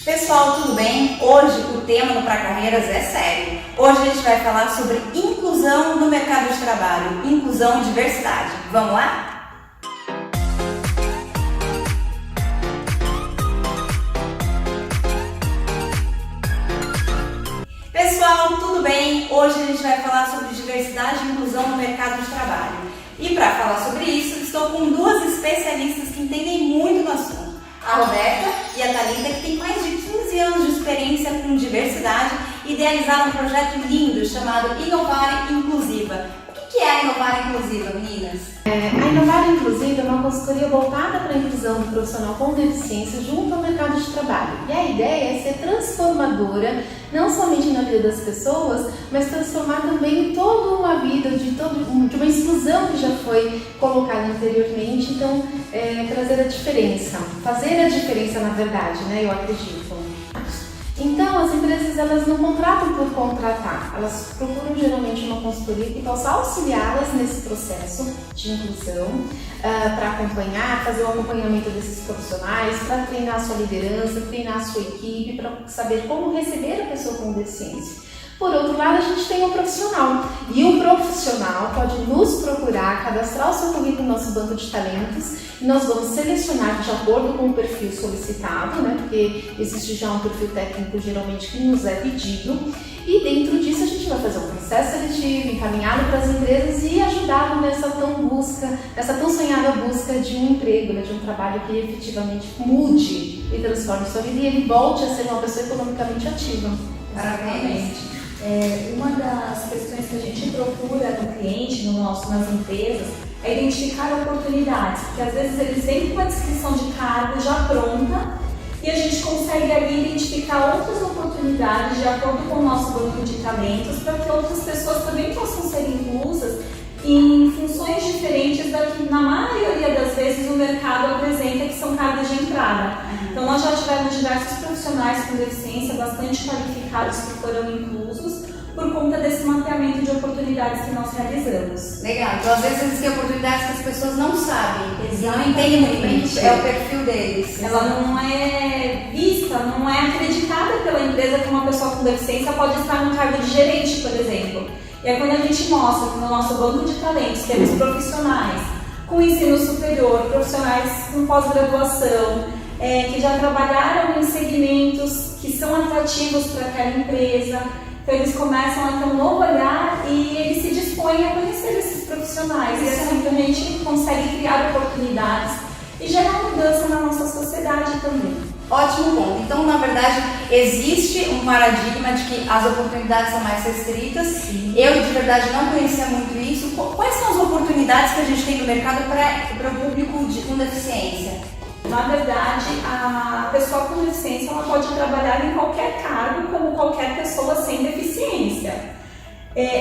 Pessoal, tudo bem? Hoje o tema do Pra Carreiras é sério. Hoje a gente vai falar sobre inclusão no mercado de trabalho, inclusão e diversidade. Vamos lá? Pessoal, tudo bem? Hoje a gente vai falar sobre diversidade e inclusão no mercado de trabalho. E para falar sobre isso, estou com duas especialistas que entendem muito do assunto. A Roberta e a Thalita, que tem mais de 15 anos de experiência com diversidade, idealizaram um projeto lindo chamado Inovar Inclusiva. O que é a Inovar Inclusiva, meninas? A Inovar Inclusiva é uma consultoria voltada para a inclusão do profissional com deficiência junto ao mercado de trabalho. E a ideia é ser transformadora, não somente na vida das pessoas, mas transformar também toda uma vida de uma exclusão que já foi colocada anteriormente. Então, trazer a diferença, fazer a diferença na verdade, né? Eu acredito. Então, as empresas elas não contratam por contratar, elas procuram geralmente uma consultoria que possa auxiliá-las nesse processo de inclusão, para acompanhar, fazer o acompanhamento desses profissionais, para treinar a sua liderança, treinar a sua equipe, para saber como receber a pessoa com deficiência. Por outro lado, a gente tem o profissional, e o profissional pode nos procurar, cadastrar o seu currículo no nosso banco de talentos, e nós vamos selecionar de acordo com o perfil solicitado, né? Porque existe já um perfil técnico geralmente que nos é pedido, e dentro disso a gente vai fazer um processo seletivo, encaminhado para as empresas e ajudá-lo nessa tão sonhada busca de um emprego, né? De um trabalho que efetivamente mude e transforme sua vida e ele volte a ser uma pessoa economicamente ativa. Parabéns! Uma das questões que a gente procura no cliente, nas empresas, é identificar oportunidades, porque às vezes eles vêm com uma descrição de cargo já pronta e a gente consegue ali identificar outras oportunidades de acordo com o nosso banco de talentos para que outras pessoas também possam ser inclusas em funções diferentes da que na maioria das vezes o mercado apresenta, que são cargos de entrada. Então nós já tivemos diversos profissionais com deficiência bastante qualificados que foram inclusos por conta desse mapeamento de oportunidades que nós realizamos. Legal, então às vezes existem oportunidades que as pessoas não sabem, eles não entendem muito bem que é o perfil deles. Ela não é vista, não é acreditada pela empresa que uma pessoa com deficiência pode estar no cargo de gerente, por exemplo. E aí quando a gente mostra que no nosso banco de talentos temos profissionais com ensino superior, profissionais com pós-graduação, que já trabalharam em segmentos que são atrativos para aquela empresa, então eles começam a ter um novo olhar e eles se dispõem a conhecer esses profissionais. E assim a gente consegue criar oportunidades e gerar mudança na nossa sociedade também. Ótimo ponto. Então, na verdade, existe um paradigma de que as oportunidades são mais restritas. Sim. Eu, de verdade, não conhecia muito isso. Quais são as oportunidades que a gente tem no mercado para o público com deficiência? Na verdade, a pessoa com deficiência ela pode trabalhar em qualquer cargo como qualquer pessoa sem deficiência.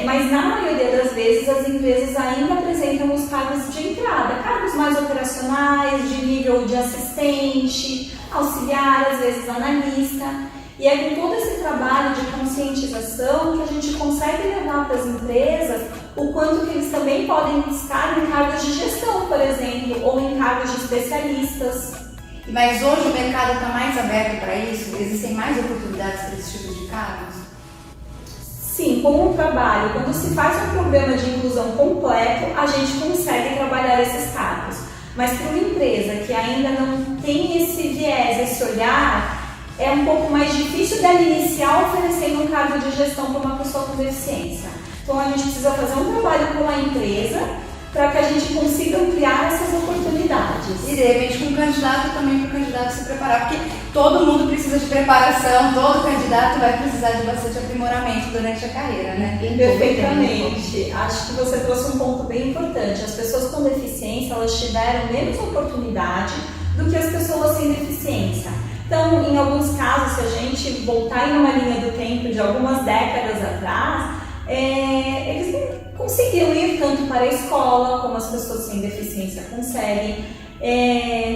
Mas na maioria das vezes as empresas ainda apresentam os cargos de entrada, cargos mais operacionais, de nível de assistente, auxiliar, às vezes analista. E é com todo esse trabalho de conscientização que a gente consegue levar para as empresas o quanto que eles também podem estar em cargos de gestão, por exemplo, ou em cargos de especialistas. Mas hoje o mercado está mais aberto para isso? Existem mais oportunidades para esse tipo de cargos? Sim, com o trabalho, quando se faz um programa de inclusão completo, a gente consegue trabalhar esses cargos. Mas para uma empresa que ainda não tem esse viés, esse olhar, é um pouco mais difícil dela iniciar oferecendo um cargo de gestão para uma pessoa com deficiência. Então a gente precisa fazer um trabalho com a empresa para que a gente consiga ampliar essas oportunidades. E de repente com o candidato também, para o candidato se preparar, porque todo mundo precisa de preparação, todo candidato vai precisar de bastante aprimoramento durante a carreira, né? Perfeitamente. Acho que você trouxe um ponto bem importante. As pessoas com deficiência, elas tiveram menos oportunidade do que as pessoas sem deficiência. Então, em alguns casos, se a gente voltar em uma linha do tempo de algumas décadas atrás, eles não conseguiam ir tanto para a escola como as pessoas sem deficiência conseguem.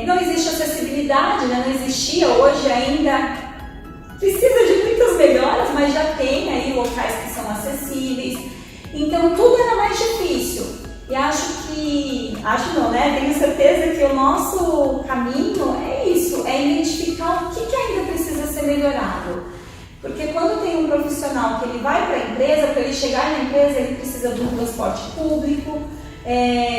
Não existe acessibilidade, né? Não existia, hoje ainda precisa de muitas melhoras, mas já tem aí locais que são acessíveis. Então tudo era mais difícil. E tenho certeza que o nosso caminho é isso, é identificar o que ainda precisa ser melhorado. Porque quando tem um profissional que ele vai para a empresa, para ele chegar na empresa, ele precisa de um transporte público,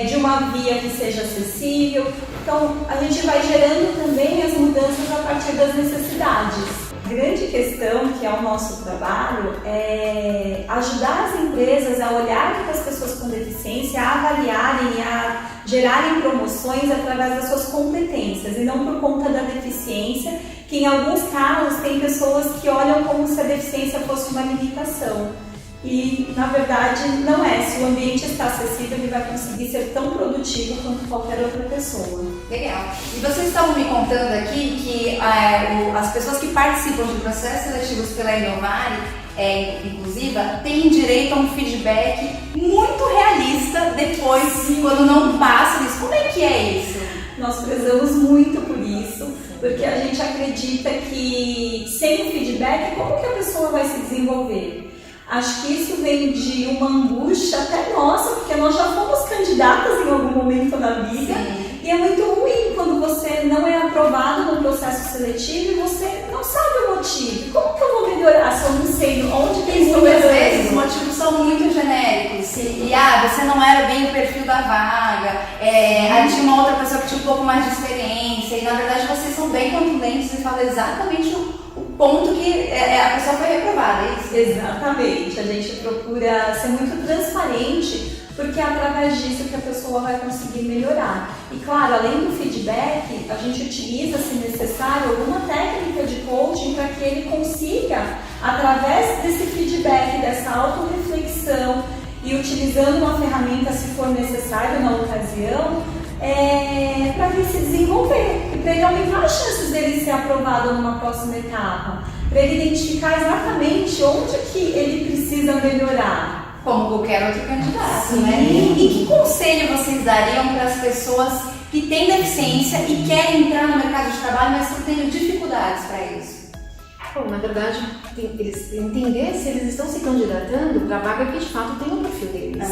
de uma via que seja acessível. Então, a gente vai gerando também as mudanças a partir das necessidades. A grande questão que é o nosso trabalho é ajudar as empresas a olharem para as pessoas com deficiência, a avaliarem, a gerarem promoções através das suas competências e não por conta da deficiência, que em alguns casos tem pessoas que olham como se a deficiência fosse uma limitação. E, na verdade, não é. Se o ambiente está acessível, ele vai conseguir ser tão produtivo quanto qualquer outra pessoa. Legal. E vocês estavam me contando aqui que as pessoas que participam de processos seletivos pela Inovari, inclusiva, têm direito a um feedback muito realista depois, quando não passam isso. Como é que é isso? Nós prezamos muito por isso, porque a gente acredita que sem o feedback, como que a pessoa vai se desenvolver? Acho que isso vem de uma angústia até nossa, porque nós já fomos candidatas em algum momento na vida. Sim. E é muito ruim quando você não é aprovado no processo seletivo e você não sabe o motivo. Como que eu vou melhorar se eu não sei onde tem isso? Muitas vezes os motivos são muito genéricos. E você não era bem o perfil da vaga, aí tinha uma outra pessoa que tinha um pouco mais de experiência, e na verdade vocês são bem contundentes e falam exatamente o ponto que a pessoa foi reprovada, é isso? Exatamente, a gente procura ser muito transparente, porque é através disso que a pessoa vai conseguir melhorar. E claro, além do feedback, a gente utiliza, se necessário, alguma técnica de coaching para que ele consiga, através desse feedback, dessa autorreflexão e utilizando uma ferramenta, se for necessário na ocasião, para ele se desenvolver e para ele aumentar as chances dele ser aprovado numa próxima etapa, para ele identificar exatamente onde que ele precisa melhorar. Como qualquer outro candidato, né? E que conselho vocês dariam para as pessoas que têm deficiência e querem entrar no mercado de trabalho, mas estão tendo dificuldades para isso? Bom, na verdade, eles entender se eles estão se candidatando para a vaga que de fato tem o perfil deles.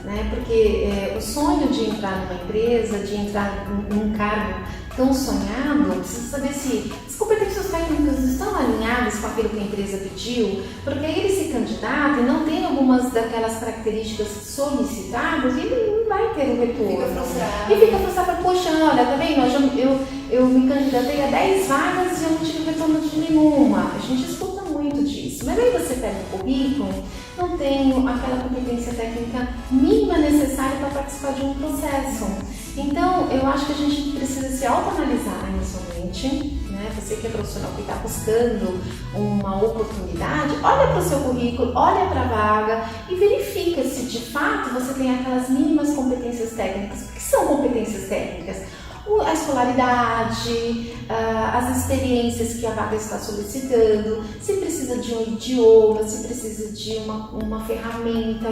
Né? Porque o sonho de entrar numa empresa, de entrar num cargo tão sonhado, precisa saber se as competências técnicas estão alinhadas com aquilo que a empresa pediu, porque aí ele se candidata e não tem algumas daquelas características solicitadas e ele não vai ter o retorno. Fica frustrado. E fica frustrado, poxa, olha, tá vendo? Eu me candidatei a 10 vagas e eu não tive retorno de nenhuma. A gente escuta muito disso. Mas aí você pega o currículo, não tenho aquela competência técnica mínima necessária para participar de um processo. Então, eu acho que a gente precisa se autoanalisar inicialmente, né? Você que é profissional que está buscando uma oportunidade, olha para o seu currículo, olha para a vaga e verifica se de fato você tem aquelas mínimas competências técnicas. O que são competências técnicas? A escolaridade, as experiências que a vaga está solicitando, se precisa de um idioma, se precisa de uma ferramenta,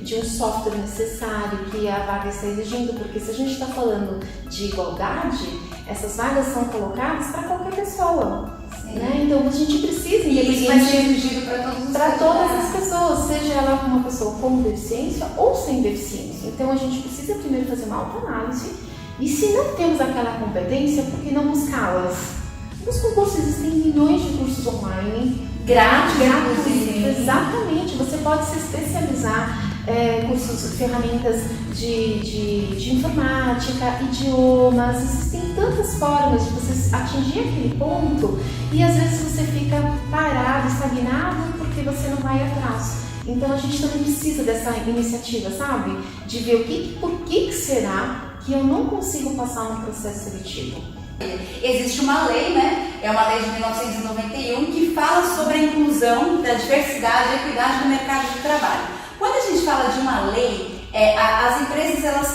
de um software necessário que a vaga está exigindo, porque se a gente está falando de igualdade, essas vagas são colocadas para qualquer pessoa. Né? Então a gente precisa, e isso vai ser exigido para todas as pessoas, seja ela uma pessoa com deficiência ou sem deficiência. Então a gente precisa primeiro fazer uma autoanálise. E se não temos aquela competência, por que não buscá-las? Os concursos, existem milhões de cursos online, grátis, exatamente, você pode se especializar, cursos, ferramentas de informática, idiomas, existem tantas formas de você atingir aquele ponto e às vezes você fica parado, estagnado, porque você não vai atrás. Então a gente também precisa dessa iniciativa, sabe? De ver por que será que eu não consigo passar no processo seletivo. Existe uma lei, né? É uma lei de 1991 que fala sobre a inclusão, da diversidade e equidade no mercado de trabalho. Quando a gente fala de uma lei, as empresas elas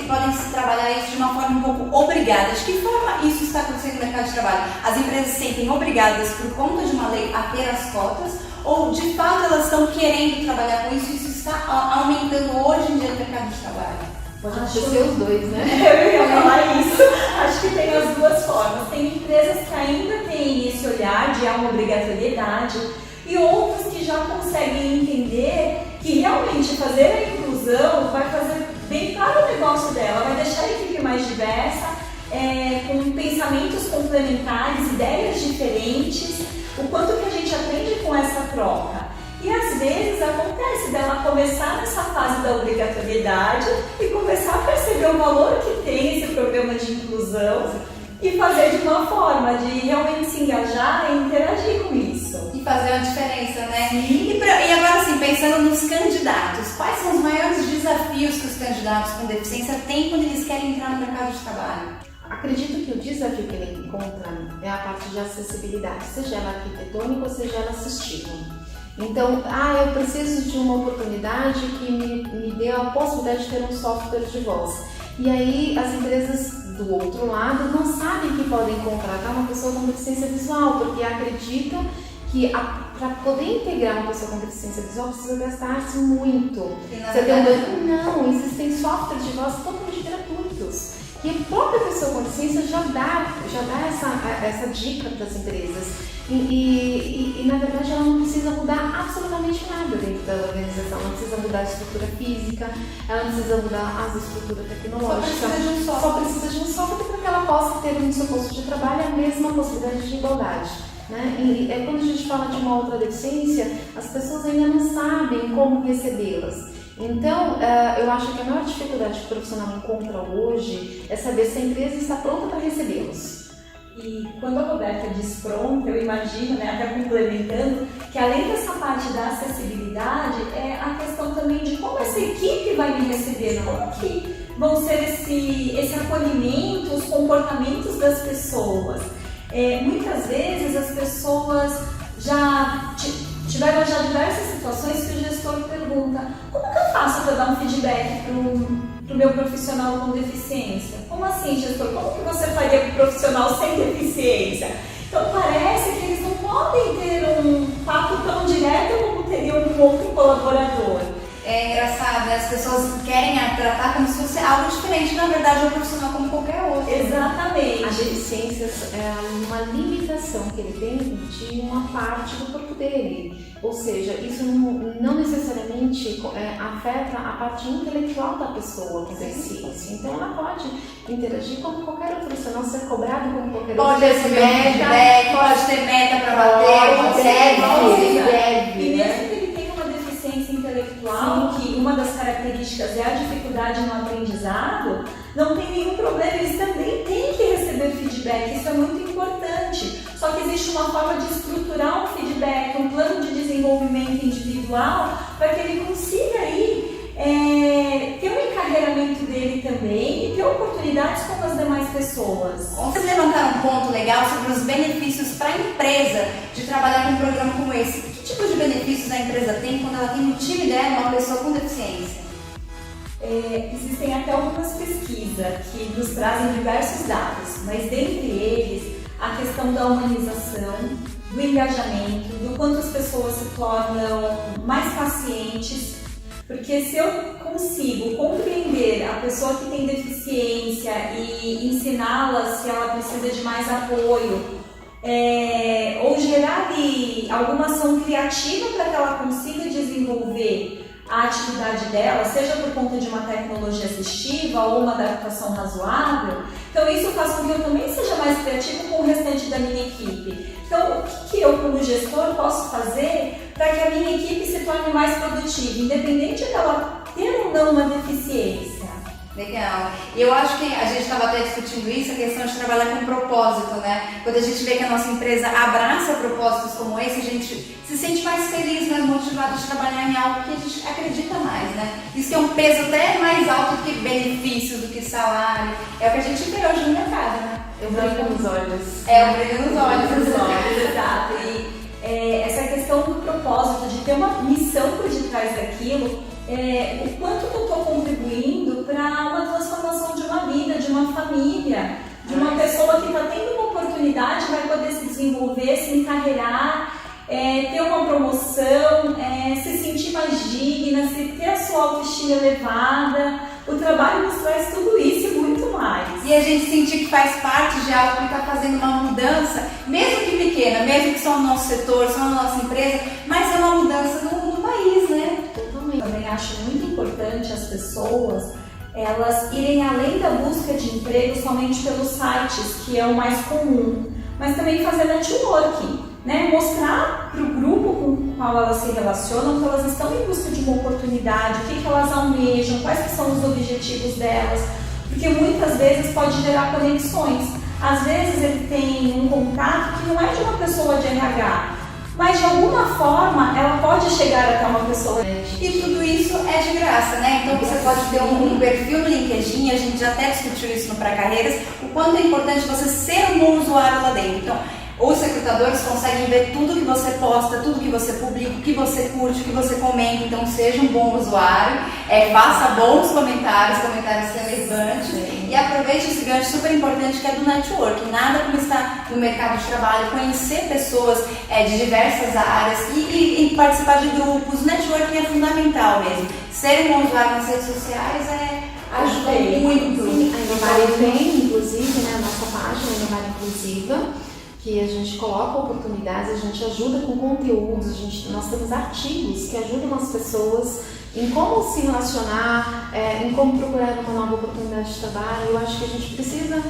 podem se trabalhar isso de uma forma um pouco obrigada. De que forma isso está acontecendo no mercado de trabalho? As empresas se sentem obrigadas por conta de uma lei a ter as cotas, ou de fato elas estão querendo trabalhar com isso e isso está aumentando hoje em dia no mercado de trabalho? Pode acontecer os dois, né? Eu ia falar isso. Acho que tem as duas formas. Tem empresas que ainda têm esse olhar de uma obrigatoriedade e outras que já conseguem entender que realmente fazer a inclusão vai fazer bem para o negócio dela, vai deixar a equipe mais diversa, com pensamentos complementares, ideias diferentes, o quanto que a gente aprende com essa troca. E às vezes acontece dela começar nessa fase da obrigatoriedade e começar a perceber o valor que tem esse programa de inclusão e fazer de uma forma de realmente se engajar e interagir com isso. E fazer uma diferença, né? Sim. E agora assim, pensando nos candidatos, quais são os maiores desafios que os candidatos com deficiência têm quando eles querem entrar no mercado de trabalho? Acredito que o desafio que ele encontra é a parte de acessibilidade, seja ela arquitetônica ou seja ela assistiva. Então, eu preciso de uma oportunidade que me dê a possibilidade de ter um software de voz. E aí as empresas do outro lado não sabem que podem contratar uma pessoa com deficiência visual, porque acreditam que para poder integrar uma pessoa com deficiência visual precisa gastar-se muito. Não, existem softwares de voz totalmente gratuitos. E a própria pessoa com deficiência já dá essa dica para as empresas. E na verdade ela não precisa mudar absolutamente nada dentro da organização. Ela não precisa mudar a estrutura física, ela não precisa mudar as estruturas tecnológicas. Só precisa de um software para que ela possa ter no seu posto de trabalho a mesma possibilidade de igualdade. Né? E quando a gente fala de uma outra deficiência, as pessoas ainda não sabem como recebê-las. Então, eu acho que a maior dificuldade que o profissional encontra hoje é saber se a empresa está pronta para recebê-los. E quando a Roberta diz pronta, eu imagino, né, até complementando, que além dessa parte da acessibilidade, é a questão também de como essa equipe vai me receber, como que vão ser esse acolhimento, os comportamentos das pessoas. Muitas vezes as pessoas já tiveram diversas situações que o gestor pergunta: como que eu faço para dar um feedback para o meu profissional com deficiência? Como assim, gestor? Como que você faria para o profissional sem deficiência? Então parece que eles não podem ter um papo tão direto como teriam com outro colaborador. É engraçado, né? As pessoas querem tratar como se fosse algo diferente, na verdade é um profissional como qualquer outro. Exatamente. A deficiência é uma limitação que ele tem de uma parte do corpo dele. Ou seja, isso não necessariamente afeta a parte intelectual da pessoa com deficiência. Então ela pode interagir como qualquer outro profissional, ser cobrado como qualquer outro. Pode receber feedback, pode ter meta para bater, deve. E mesmo que ele tenha uma deficiência intelectual, que uma das características é a dificuldade no aprendizado, não tem nenhum problema, eles também têm que receber feedback, isso é muito importante. Só que existe uma forma de estruturar um feedback, um plano de desenvolvimento individual, para que ele consiga aí ter um encarreiramento dele também e ter oportunidades como as demais pessoas. Vocês levantaram um ponto legal sobre os benefícios para a empresa de trabalhar com um programa como esse. Que tipo de benefícios a empresa tem quando ela tem no time dela uma pessoa com deficiência? Existem até algumas pesquisas que nos trazem diversos dados, mas dentre eles a questão da humanização, do engajamento, do quanto as pessoas se tornam mais pacientes, porque se eu consigo compreender a pessoa que tem deficiência e ensiná-la se ela precisa de mais apoio, ou gerar ali alguma ação criativa para que ela consiga desenvolver a atividade dela, seja por conta de uma tecnologia assistiva ou uma adaptação razoável, então isso faz com que eu também seja mais criativo com o restante da minha equipe. Então, o que eu, como gestor, posso fazer para que a minha equipe se torne mais produtiva, independente dela ter ou não uma deficiência? Legal. E eu acho que a gente estava até discutindo isso, a questão de trabalhar com propósito, né? Quando a gente vê que a nossa empresa abraça propósitos como esse, a gente se sente mais feliz, mais motivado de trabalhar em algo que a gente acredita mais, né? Isso que é um peso até mais alto do que benefício, do que salário. É o que a gente vê hoje no mercado, né? Eu brilho nos olhos. O brilho nos olhos. Exato. E essa questão do propósito, de ter uma missão por detrás daquilo, o quanto que eu estou contribuindo para uma transformação de uma vida, de uma família, de uma pessoa que está tendo uma oportunidade, vai poder se desenvolver, se encarreirar, ter uma promoção, se sentir mais digna, ter a sua autoestima elevada. O trabalho nos traz tudo isso e muito mais. E a gente sentir que faz parte de algo que está fazendo uma mudança, mesmo que pequena, mesmo que só no nosso setor, só na nossa empresa, mas é uma mudança no país, né? Também acho muito importante as pessoas elas irem além da busca de emprego somente pelos sites, que é o mais comum, mas também fazer networking. né, mostrar para o grupo com o qual elas se relacionam que elas estão em busca de uma oportunidade, o que elas almejam, quais que são os objetivos delas, porque muitas vezes pode gerar conexões. Às vezes ele tem um contato que não é de uma pessoa de RH, mas de alguma forma ela pode chegar até uma pessoa. E tudo isso é de graça, né? Então você pode ter um perfil no LinkedIn, a gente já até discutiu isso no Pra Carreiras, o quanto é importante você ser um bom usuário lá dentro. Então, os recrutadores conseguem ver tudo que você posta, tudo que você publica, o que você curte, o que você comenta. Então seja um bom usuário, faça bons comentários relevantes e aproveite esse gancho super importante que é do network. Nada como estar no mercado de trabalho, conhecer pessoas de diversas áreas e participar de grupos. Networking é fundamental mesmo. Ser um bom usuário nas redes sociais ajuda muito. A Inovar tem, inclusive, né, a nossa página Inovar Inclusiva, que a gente coloca oportunidades, a gente ajuda com conteúdos, nós temos artigos que ajudam as pessoas em como se relacionar, em como procurar uma nova oportunidade de trabalho. Eu acho que a gente precisa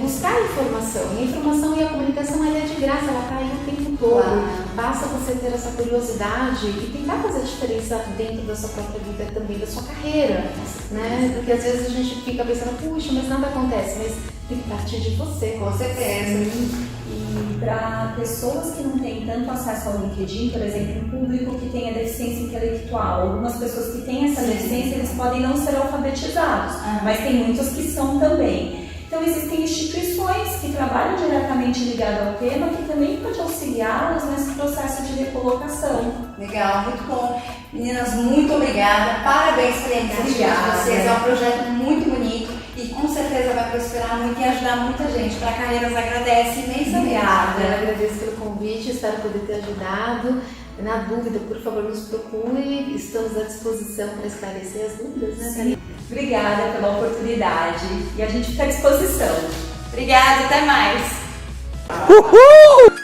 buscar informação. E a informação e a comunicação ela é de graça, ela está aí o tempo todo. Claro. Basta você ter essa curiosidade e tentar fazer a diferença dentro da sua própria vida e também da sua carreira. Né? Porque às vezes a gente fica pensando, puxa, mas nada acontece, mas tem que partir de você. Com certeza. E para pessoas que não têm tanto acesso ao LinkedIn, por exemplo, um público que tenha deficiência intelectual, algumas pessoas que têm essa deficiência, eles podem não ser alfabetizados, mas tem muitos que são também. Então existem instituições que trabalham diretamente ligadas ao tema que também pode auxiliá-los nesse processo de recolocação. Legal, muito bom. Meninas, muito obrigada. Parabéns pela iniciativa de vocês. É um projeto muito bonito e com certeza vai prosperar muito e ajudar muita gente. Pra Carreiras agradece imensamente. Eu agradeço pelo convite, espero poder ter ajudado. Na dúvida, por favor, nos procure. Estamos à disposição para esclarecer as dúvidas, né, Thalita? Obrigada pela oportunidade e a gente fica à disposição. Obrigada, até mais. Uhul!